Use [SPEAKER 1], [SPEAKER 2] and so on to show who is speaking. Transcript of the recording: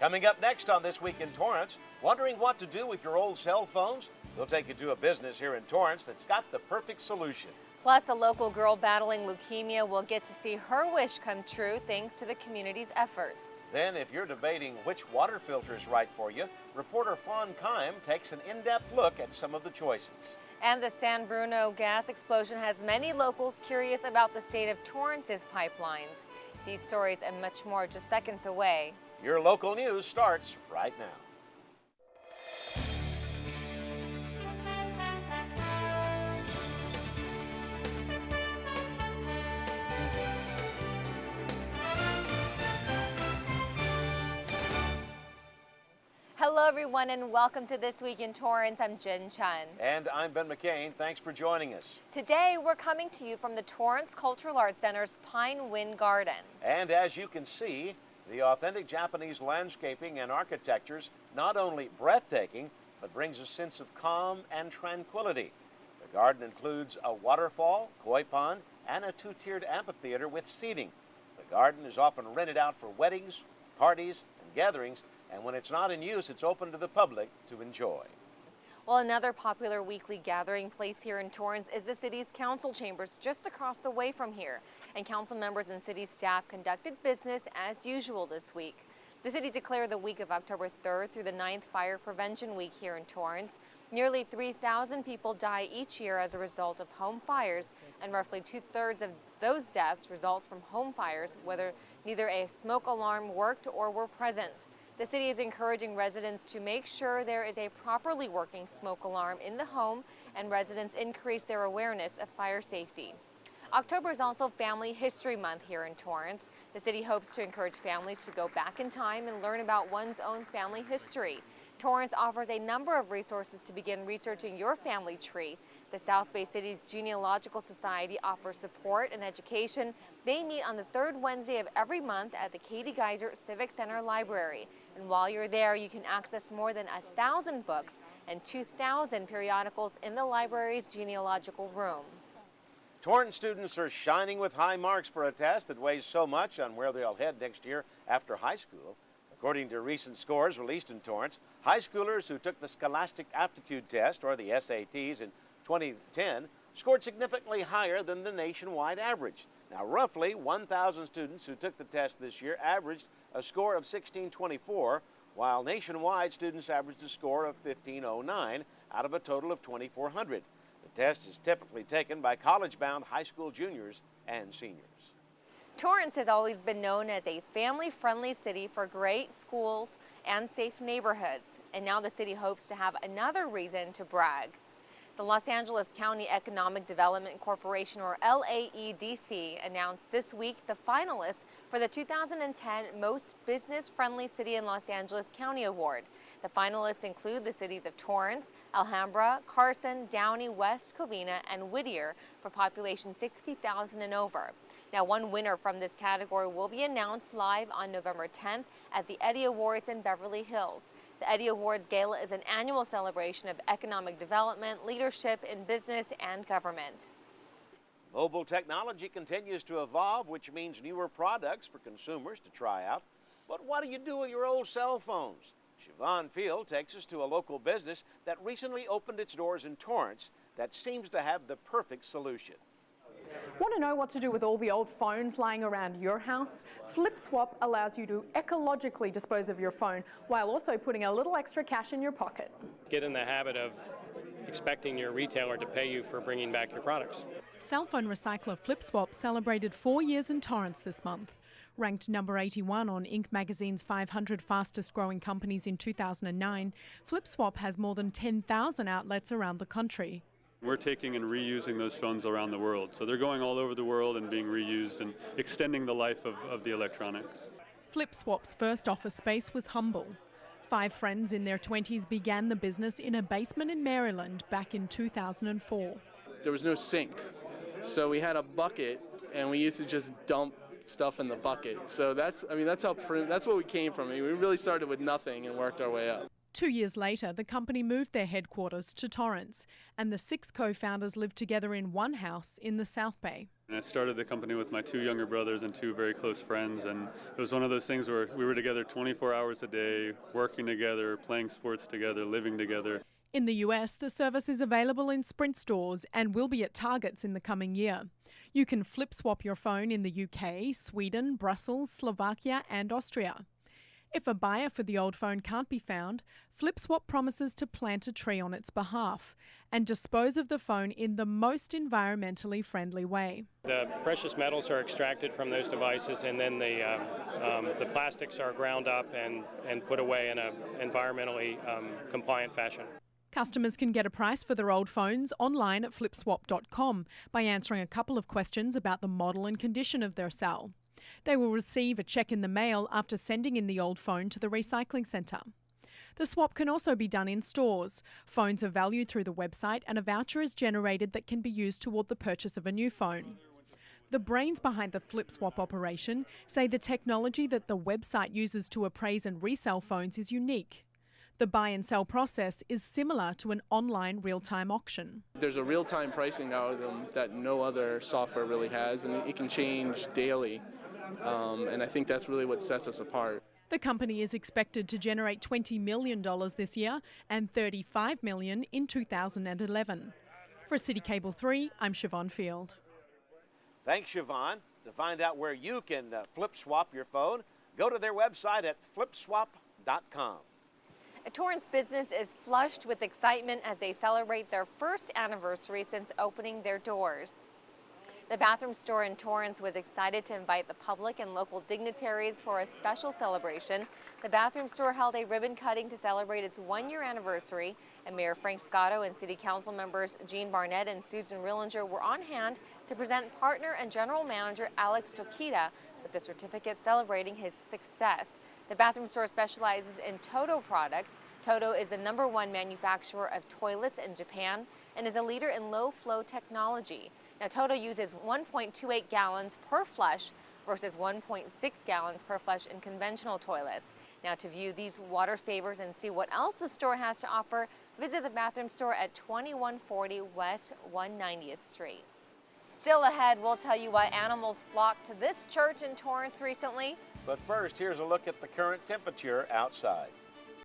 [SPEAKER 1] Coming up next on This Week in Torrance, wondering what to do with your old cell phones? We'll take you to a business here in Torrance that's got the perfect solution.
[SPEAKER 2] Plus, a local girl battling leukemia will get to see her wish come true thanks to the community's efforts.
[SPEAKER 1] Then, if you're debating which water filter is right for you, reporter Fawn Kime takes an in-depth look at some of the choices.
[SPEAKER 2] And the San Bruno gas explosion has many locals curious about the state of Torrance's pipelines. These stories and much more just seconds away.
[SPEAKER 1] Your local news starts right now.
[SPEAKER 2] Hello everyone and welcome to This Week in Torrance. I'm Jin Chun.
[SPEAKER 1] And I'm Ben McCain. Thanks for joining us.
[SPEAKER 2] Today we're coming to you from the Torrance Cultural Arts Center's Pine Wind Garden.
[SPEAKER 1] And as you can see, the authentic Japanese landscaping and architecture's not only breathtaking, but brings a sense of calm and tranquility. The garden includes a waterfall, koi pond, and a two-tiered amphitheater with seating. The garden is often rented out for weddings, parties, and gatherings, and when it's not in use, it's open to the public to enjoy.
[SPEAKER 2] Well, another popular weekly gathering place here in Torrance is the city's council chambers just across the way from here. And council members and city staff conducted business as usual this week. The city declared the week of October 3rd through the 9th Fire Prevention Week here in Torrance. Nearly 3,000 people die each year as a result of home fires, and roughly 2/3 of those deaths result from home fires, whether neither a smoke alarm worked or were present. The city is encouraging residents to make sure there is a properly working smoke alarm in the home, and residents increase their awareness of fire safety. October is also Family History Month here in Torrance. The city hopes to encourage families to go back in time and learn about one's own family history. Torrance offers a number of resources to begin researching your family tree. The South Bay City's Genealogical Society offers support and education. They meet on the third Wednesday of every month at the Katie Geiser Civic Center Library. And while you're there, you can access more than 1,000 books and 2,000 periodicals in the library's genealogical room.
[SPEAKER 1] Torrance students are shining with high marks for a test that weighs so much on where they'll head next year after high school. According to recent scores released in Torrance, high schoolers who took the Scholastic Aptitude Test, or the SATs, in 2010 scored significantly higher than the nationwide average. Now, roughly 1,000 students who took the test this year averaged a score of 1624, while nationwide students averaged a score of 1509 out of a total of 2,400. The test is typically taken by college-bound high school juniors and seniors.
[SPEAKER 2] Torrance has always been known as a family-friendly city for great schools and safe neighborhoods, and now the city hopes to have another reason to brag. The Los Angeles County Economic Development Corporation, or LAEDC, announced this week the finalists for the 2010 Most Business-Friendly City in Los Angeles County Award. The finalists include the cities of Torrance, Alhambra, Carson, Downey, West Covina, and Whittier for population 60,000 and over. Now, one winner from this category will be announced live on November 10th at the Eddie Awards in Beverly Hills. The Eddie Awards Gala is an annual celebration of economic development, leadership in business, and government.
[SPEAKER 1] Mobile technology continues to evolve, which means newer products for consumers to try out. But what do you do with your old cell phones? Siobhan Field takes us to a local business that recently opened its doors in Torrance that seems to have the perfect solution.
[SPEAKER 3] Want to know what to do with all the old phones lying around your house? FlipSwap allows you to ecologically dispose of your phone while also putting a little extra cash in your pocket.
[SPEAKER 4] Get in the habit of expecting your retailer to pay you for bringing back your products.
[SPEAKER 5] Cell phone recycler FlipSwap celebrated 4 years in Torrance this month. Ranked number 81 on Inc. magazine's 500 fastest growing companies in 2009, FlipSwap has more than 10,000 outlets around the country.
[SPEAKER 6] We're taking and reusing those phones around the world. So they're going all over the world and being reused and extending the life of the electronics.
[SPEAKER 5] FlipSwap's first office space was humble. 5 friends in their 20s began the business in a basement in Maryland back in 2004.
[SPEAKER 7] There was no sink, so we had a bucket and we used to just dump stuff in the bucket. So that's what we came from. We really started with nothing and worked our way up.
[SPEAKER 5] 2 years later, the company moved their headquarters to Torrance, and the 6 co-founders live together in one house in the South Bay.
[SPEAKER 6] And I started the company with my 2 younger brothers and 2 very close friends, and it was one of those things where we were together 24 hours a day, working together, playing sports together, living together.
[SPEAKER 5] In the US, the service is available in Sprint stores and will be at Targets in the coming year. You can flip swap your phone in the UK, Sweden, Brussels, Slovakia and Austria. If a buyer for the old phone can't be found, FlipSwap promises to plant a tree on its behalf and dispose of the phone in the most environmentally friendly way.
[SPEAKER 4] The precious metals are extracted from those devices, and then the plastics are ground up and put away in an environmentally compliant fashion.
[SPEAKER 5] Customers can get a price for their old phones online at flipswap.com by answering a couple of questions about the model and condition of their cell. They will receive a check in the mail after sending in the old phone to the recycling centre. The swap can also be done in stores. Phones are valued through the website and a voucher is generated that can be used toward the purchase of a new phone. The brains behind the FlipSwap operation say the technology that the website uses to appraise and resell phones is unique. The buy and sell process is similar to an online real-time auction.
[SPEAKER 7] There's a real-time pricing algorithm that no other software really has, and it can change daily. And I think that's really what sets us apart.
[SPEAKER 5] The company is expected to generate $20 million this year and $35 million in 2011. For CitiCABLE 3, I'm Siobhan Field.
[SPEAKER 1] Thanks, Siobhan. To find out where you can flip swap your phone, go to their website at flipswap.com.
[SPEAKER 2] A Torrance business is flushed with excitement as they celebrate their first anniversary since opening their doors. The bathroom store in Torrance was excited to invite the public and local dignitaries for a special celebration. The bathroom store held a ribbon cutting to celebrate its one-year anniversary, and Mayor Frank Scotto and City Council members Jean Barnett and Susan Rillinger were on hand to present partner and general manager Alex Tokita with the certificate celebrating his success. The bathroom store specializes in Toto products. Toto is the #1 manufacturer of toilets in Japan and is a leader in low-flow technology. Now, Toto uses 1.28 gallons per flush versus 1.6 gallons per flush in conventional toilets. Now, to view these water savers and see what else the store has to offer, visit the bathroom store at 2140 West 190th Street. Still ahead, we'll tell you why animals flocked to this church in Torrance recently.
[SPEAKER 1] But first, here's a look at the current temperature outside.